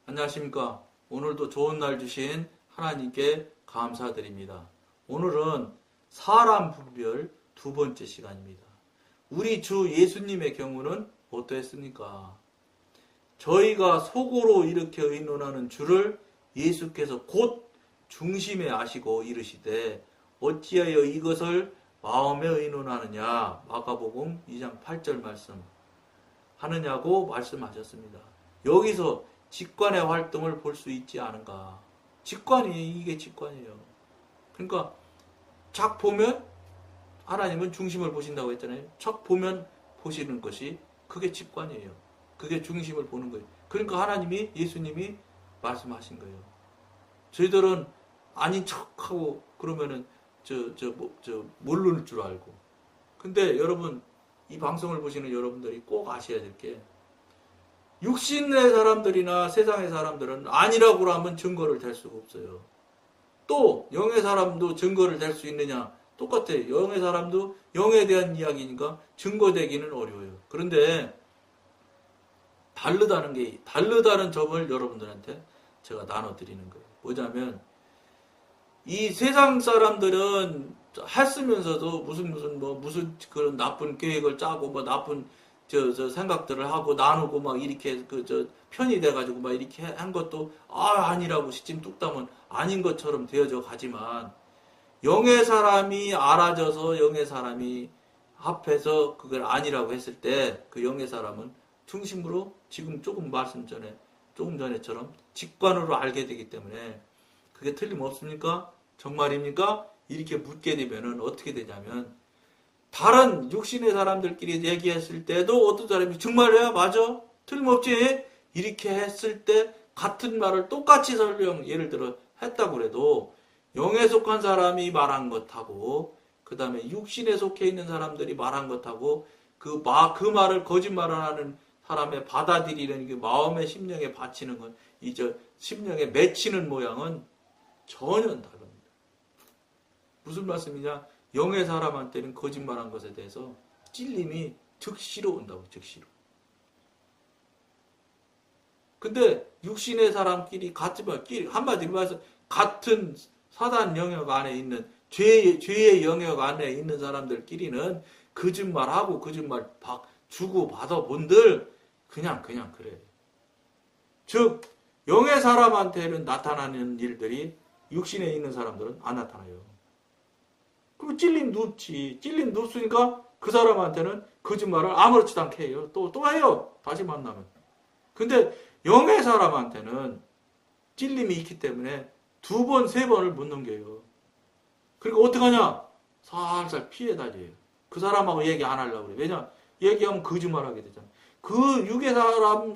안녕하십니까. 오늘도 좋은 날 주신 하나님께 감사드립니다. 오늘은 사람 분별 두 번째 시간입니다. 우리 주 예수님의 경우는 어떠했습니까? 저희가 속으로 이렇게 의논하는 주를 예수께서 곧 중심에 아시고 이르시되 어찌하여 이것을 마음에 의논하느냐. 마가복음 2장 8절 말씀 하느냐고 말씀하셨습니다. 여기서 직관의 활동을 볼 수 있지 않은가. 이게 직관이에요. 그러니까 착 보면 하나님은 중심을 보신다고 했잖아요. 착 보면 보시는 것이 그게 직관이에요. 그게 중심을 보는 거예요. 그러니까 하나님이, 예수님이 말씀하신 거예요. 저희들은 아닌 척하고 그러면은 모를 줄 알고. 근데 여러분, 이 방송을 보시는 여러분들이 꼭 아셔야 될 게, 육신의 사람들이나 세상의 사람들은 아니라고 하면 증거를 댈 수가 없어요. 또 영의 사람도 증거를 댈 수 있느냐? 똑같아요. 영의 사람도 영에 대한 이야기니까 증거되기는 어려워요. 그런데 다르다는 점을 여러분들한테 제가 나눠드리는 거예요. 뭐냐면 이 세상 사람들은 했으면서도 무슨 그런 나쁜 계획을 짜고 뭐 나쁜 생각들을 하고 나누고 막 이렇게 편이 돼가지고 막 이렇게 한 것도 아니라고 시침 뚝딱은 아닌 것처럼 되어져 가지만, 영의 사람이 알아져서 영의 사람이 합해서 그걸 아니라고 했을 때 그 영의 사람은 중심으로 지금 조금 전에처럼 직관으로 알게 되기 때문에 그게 틀림없습니까? 정말입니까? 이렇게 묻게 되면은 어떻게 되냐면, 다른 육신의 사람들끼리 얘기했을 때도 어떤 사람이 정말이야? 맞아? 틀림없지? 이렇게 했을 때 같은 말을 똑같이 예를 들어 했다고 그래도 영에 속한 사람이 말한 것하고 그 다음에 육신에 속해 있는 사람들이 말한 것하고 그 말을 거짓말을 하는 사람의 받아들이는 그 마음의 심령에 바치는 건 심령에 맺히는 모양은 전혀 다릅니다. 무슨 말씀이냐? 영의 사람한테는 거짓말한 것에 대해서 찔림이 즉시로 온다고, 즉시로. 근데 육신의 사람끼리 한마디로 말해서 같은 사단 영역 안에 있는 죄의 영역 안에 있는 사람들끼리는 거짓말하고 거짓말 주고 받아 본들 그냥 그래. 즉 영의 사람한테는 나타나는 일들이 육신에 있는 사람들은 안 나타나요. 그리고 찔림 눕으니까 그 사람한테는 거짓말을 아무렇지도 않게 해요. 또 해요. 다시 만나면. 근데 영의 사람한테는 찔림이 있기 때문에 2번, 3번을 못 넘겨요. 그리고 어떡하냐? 살살 피해 다녀요. 그 사람하고 얘기 안 하려고 그래. 왜냐? 얘기하면 거짓말하게 되잖아. 그 육의 사람,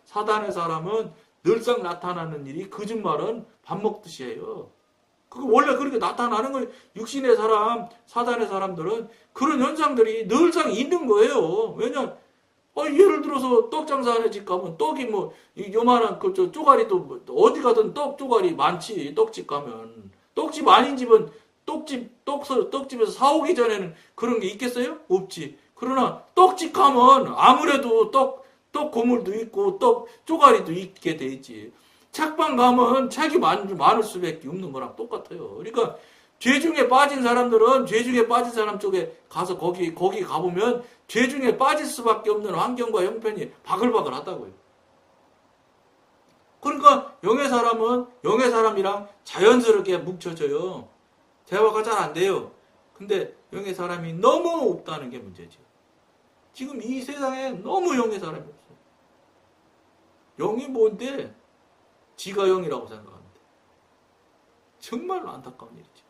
사단의 사람은 늘상 나타나는 일이 거짓말은 밥 먹듯이 해요. 원래 그렇게 나타나는 거예요. 육신의 사람, 사단의 사람들은 그런 현상들이 늘상 있는 거예요. 왜냐, 예를 들어서 떡 장사하는 집 가면 떡이 요만한 쪼가리도 어디 가든 떡 쪼가리 많지. 떡집 가면. 떡집 아닌 집은 떡집에서 사오기 전에는 그런 게 있겠어요? 없지. 그러나 떡집 가면 아무래도 떡 고물도 있고 떡 쪼가리도 있게 돼 있지. 책방 가면 책이 많을 수밖에 없는 거랑 똑같아요. 그러니까 죄 중에 빠진 사람들은 죄 중에 빠진 사람 쪽에 가서 거기 가보면 죄 중에 빠질 수밖에 없는 환경과 형편이 바글바글 하다고요. 그러니까 영의 사람은 영의 사람이랑 자연스럽게 뭉쳐져요. 대화가 잘 안 돼요. 근데 영의 사람이 너무 없다는 게 문제죠. 지금 이 세상에 너무 영의 사람이 없어요. 영이 뭔데? 지가 영이라고 생각합니다. 정말로 안타까운 일이죠.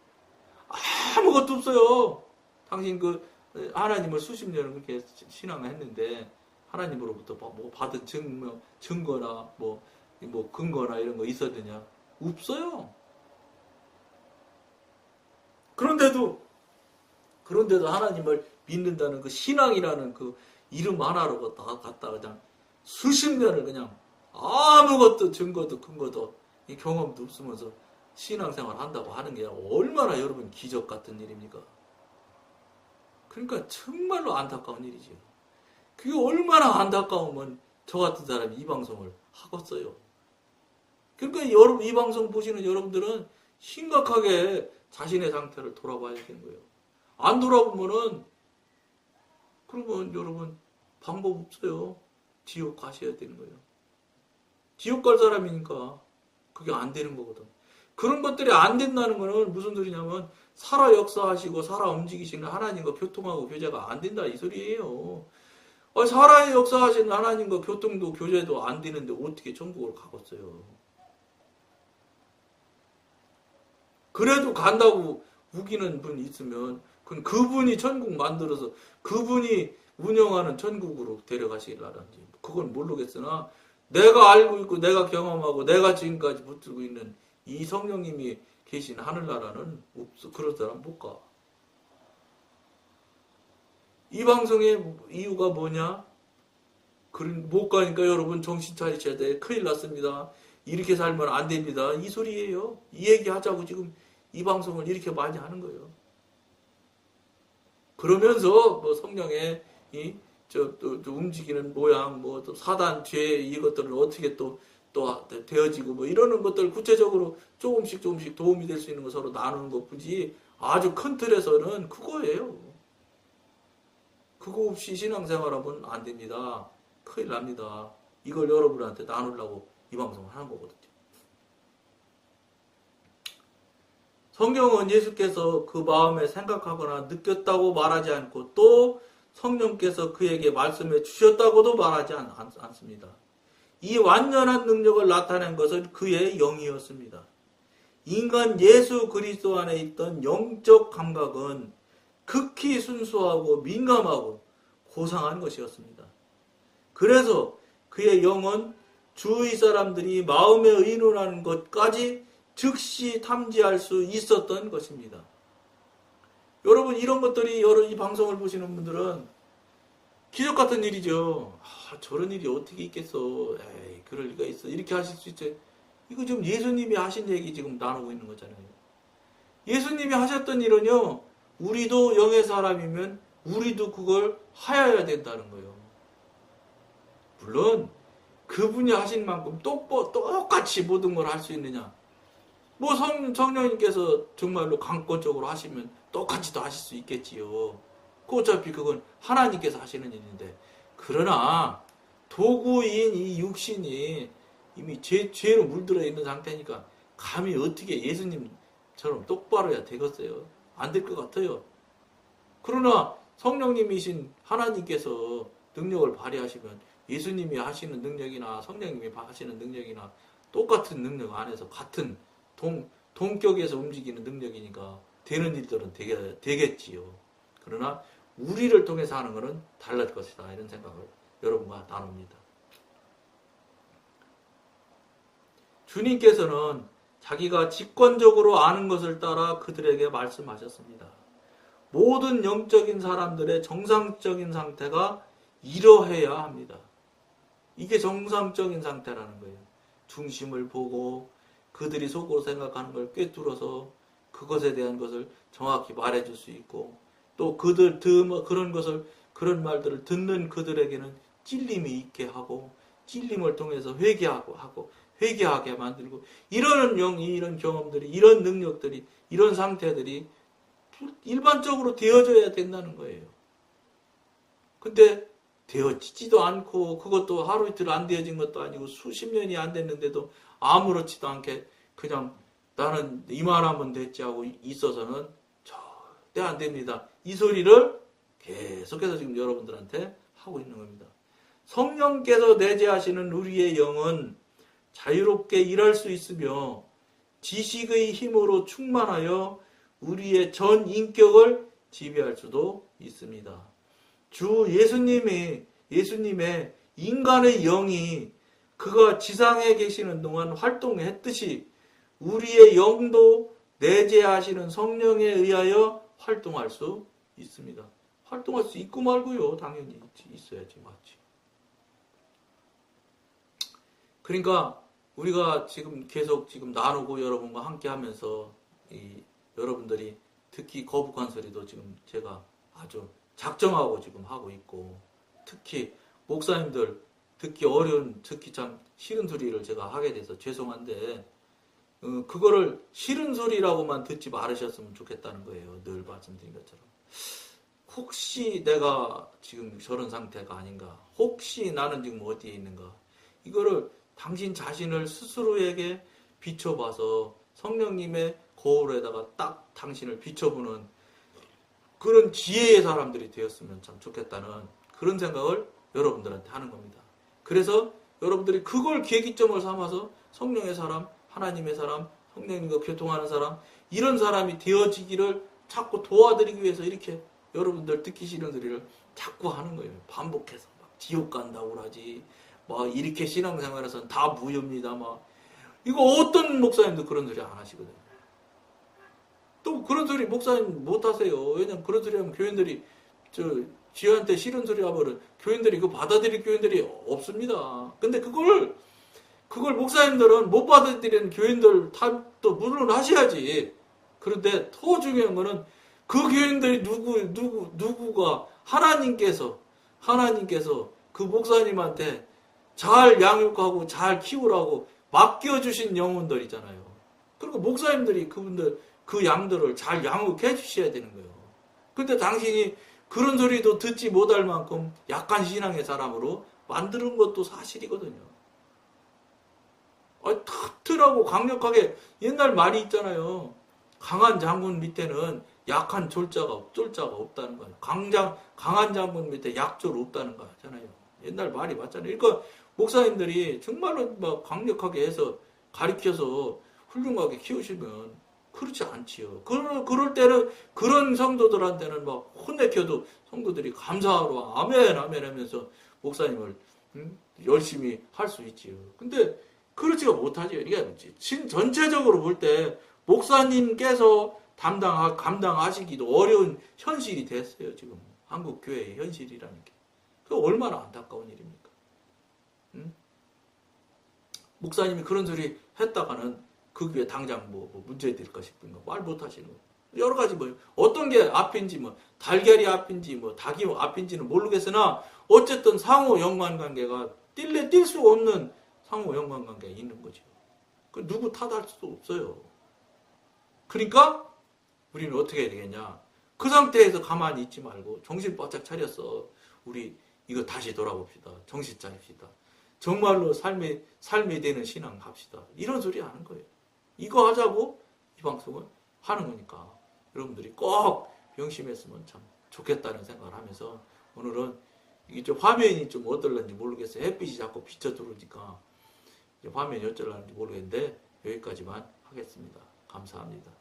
아무것도 없어요. 당신 하나님을 수십 년을 그렇게 신앙을 했는데 하나님으로부터 받은 증거나 근거나 이런 거 있었느냐? 없어요. 그런데도 하나님을 믿는다는 그 신앙이라는 그 이름 하나로 갖다가 그냥 수십 년을 그냥 아무것도 증거도 근거도 경험도 없으면서 신앙생활 한다고 하는 게 얼마나 여러분 기적 같은 일입니까? 그러니까 정말로 안타까운 일이죠. 그게 얼마나 안타까우면 저 같은 사람이 이 방송을 하겠어요. 그러니까 여러분, 이 방송 보시는 여러분들은 심각하게 자신의 상태를 돌아봐야 되는 거예요. 안 돌아보면은, 그러면 여러분, 방법 없어요. 지옥 가셔야 되는 거예요. 지옥 갈 사람이니까 그게 안 되는 거거든. 그런 것들이 안 된다는 거는 무슨 소리냐면, 살아 역사하시고 살아 움직이시는 하나님과 교통하고 교제가 안 된다 이 소리예요. 살아 역사하시는 하나님과 교통도 교제도 안 되는데 어떻게 천국을 가겠어요. 그래도 간다고 우기는 분이 있으면 그건 그분이 천국 만들어서 그분이 운영하는 천국으로 데려가시려는지 그건 모르겠으나, 내가 알고 있고 내가 경험하고 내가 지금까지 붙들고 있는 이 성령님이 계신 하늘나라는 없어. 그런 사람 못 가. 이 방송의 이유가 뭐냐? 못 가니까 여러분 정신 차리셔야 돼. 큰일 났습니다. 이렇게 살면 안 됩니다. 이 소리예요. 이 얘기 하자고 지금 이 방송을 이렇게 많이 하는 거예요. 그러면서 뭐 성령의 또 움직이는 모양, 뭐 또 사단 죄 이것들을 어떻게 또 되어지고 뭐 이러는 것들 구체적으로 조금씩 도움이 될 수 있는 거 서로 나누는 것뿐이지, 아주 큰 틀에서는 그거예요. 그거 없이 신앙생활하면 안 됩니다. 큰일 납니다. 이걸 여러분한테 나누려고 이 방송을 하는 거거든요. 성경은 예수께서 그 마음에 생각하거나 느꼈다고 말하지 않고, 또 성령께서 그에게 말씀해 주셨다고도 말하지 않습니다. 이 완전한 능력을 나타낸 것은 그의 영이었습니다. 인간 예수 그리스도 안에 있던 영적 감각은 극히 순수하고 민감하고 고상한 것이었습니다. 그래서 그의 영은 주위 사람들이 마음에 의논하는 것까지 즉시 탐지할 수 있었던 것입니다. 여러분, 이런 것들이 이 방송을 보시는 분들은 기적 같은 일이죠. 저런 일이 어떻게 있겠어. 에이, 그럴 리가 있어. 이렇게 하실 수 있죠. 이거 지금 예수님이 하신 얘기 지금 나누고 있는 거잖아요. 예수님이 하셨던 일은요, 우리도 영의 사람이면 우리도 그걸 하여야 된다는 거예요. 물론 그분이 하신 만큼 똑같이 모든 걸 할 수 있느냐? 뭐 성령님께서 정말로 강권적으로 하시면 똑같이 더 하실 수 있겠지요. 어차피 그건 하나님께서 하시는 일인데, 그러나 도구인 이 육신이 이미 죄로 물들어 있는 상태니까 감히 어떻게 예수님처럼 똑바로 해야 되겠어요? 안 될 것 같아요. 그러나 성령님이신 하나님께서 능력을 발휘하시면 예수님이 하시는 능력이나 성령님이 하시는 능력이나 똑같은 능력 안에서 같은 동격에서 움직이는 능력이니까 되는 일들은 되겠지요. 그러나 우리를 통해서 하는 것은 달라질 것이다. 이런 생각을 여러분과 나눕니다. 주님께서는 자기가 직관적으로 아는 것을 따라 그들에게 말씀하셨습니다. 모든 영적인 사람들의 정상적인 상태가 이러해야 합니다. 이게 정상적인 상태라는 거예요. 중심을 보고 그들이 속으로 생각하는 걸 꿰뚫어서 그것에 대한 것을 정확히 말해줄 수 있고, 또 그런 말들을 듣는 그들에게는 찔림이 있게 하고, 찔림을 통해서 회개하게 만들고, 이런 경험들이, 이런 능력들이, 이런 상태들이 일반적으로 되어져야 된다는 거예요. 근데 되어지지도 않고, 그것도 하루 이틀 안 되어진 것도 아니고 수십 년이 안 됐는데도 아무렇지도 않게 그냥 나는 이만하면 됐지 하고 있어서는 절대 안 됩니다. 이 소리를 계속해서 지금 여러분들한테 하고 있는 겁니다. 성령께서 내재하시는 우리의 영은 자유롭게 일할 수 있으며 지식의 힘으로 충만하여 우리의 전 인격을 지배할 수도 있습니다. 주 예수님의 인간의 영이 그가 지상에 계시는 동안 활동했듯이 우리의 영도 내재하시는 성령에 의하여 활동할 수 있습니다. 활동할 수 있고 말고요. 당연히 있어야지, 맞지. 그러니까 우리가 지금 계속 나누고 여러분과 함께 하면서 여러분들이 특히 거북한 소리도 지금 제가 아주 작정하고 지금 하고 있고, 특히 목사님들 듣기 어려운, 듣기 참 싫은 소리를 제가 하게 돼서 죄송한데, 그거를 싫은 소리라고만 듣지 말으셨으면 좋겠다는 거예요. 늘 말씀드린 것처럼. 혹시 내가 지금 저런 상태가 아닌가? 혹시 나는 지금 어디에 있는가? 이거를 당신 자신을 스스로에게 비춰봐서 성령님의 거울에다가 딱 당신을 비춰보는 그런 지혜의 사람들이 되었으면 참 좋겠다는 그런 생각을 여러분들한테 하는 겁니다. 그래서 여러분들이 그걸 계기점을 삼아서 성령의 사람, 하나님의 사람, 성령님과 교통하는 사람, 이런 사람이 되어지기를 자꾸 도와드리기 위해서 이렇게 여러분들 듣기 싫은 소리를 자꾸 하는 거예요. 반복해서 막 지옥 간다고 그러지. 막 이렇게 신앙생활에서는 다 무효입니다. 막 이거 어떤 목사님도 그런 소리 안 하시거든요. 또 그런 소리 목사님 못 하세요. 왜냐면 그런 소리 하면 교인들이 지한테 싫은 소리 하면은 교인들이 그거 받아들일 교인들이 없습니다. 근데 그걸 목사님들은 못 받아들이는 교인들 탓도 물론 하셔야지. 그런데 더 중요한 거는 그 교인들이 누구가 하나님께서 그 목사님한테 잘 양육하고 잘 키우라고 맡겨주신 영혼들이잖아요. 그리고 목사님들이 그분들 그 양들을 잘 양육해 주셔야 되는 거예요. 근데 당신이 그런 소리도 듣지 못할 만큼 약한 신앙의 사람으로 만드는 것도 사실이거든요. 튼튼하고 강력하게 옛날 말이 있잖아요. 강한 장군 밑에는 약한 쫄자가 없다는 거예요. 강한 장군 밑에 약졸 없다는 거 하잖아요. 옛날 말이 맞잖아요. 그러니까 목사님들이 정말로 막 강력하게 해서 가르쳐서 훌륭하게 키우시면 그렇지 않지요. 그럴 때는 그런 성도들한테는 막 혼내켜도 성도들이 감사하러 아멘 하면서 목사님을 열심히 할 수 있지요. 근데 그렇지가 못하죠. 이게 전체적으로 볼 때 목사님께서 감당하시기도 어려운 현실이 됐어요. 지금 한국 교회의 현실이라는 게. 그 얼마나 안타까운 일입니까? 목사님이 그런 소리 했다가는 그 교회 당장 뭐 문제될까 싶은 거 말 못하시는 거. 여러 가지 어떤 게 앞인지 달걀이 앞인지 닭이 앞인지는 모르겠으나 어쨌든 상호 연관관계가 뛸 수 없는 상호 연관관계가 있는 거죠. 그 누구 탓할 수도 없어요. 그러니까 우리는 어떻게 해야 되겠냐? 그 상태에서 가만히 있지 말고 정신 바짝 차렸어. 우리 이거 다시 돌아봅시다. 정신 차립시다. 정말로 삶이 되는 신앙 합시다. 이런 소리 하는 거예요. 이거 하자고 이 방송을 하는 거니까 여러분들이 꼭 명심했으면 참 좋겠다는 생각을 하면서 오늘은 이게 좀 화면이 좀 어떨런지 모르겠어요. 햇빛이 자꾸 비쳐 들어오니까 화면이 어쩔런지 모르겠는데 여기까지만 하겠습니다. 감사합니다.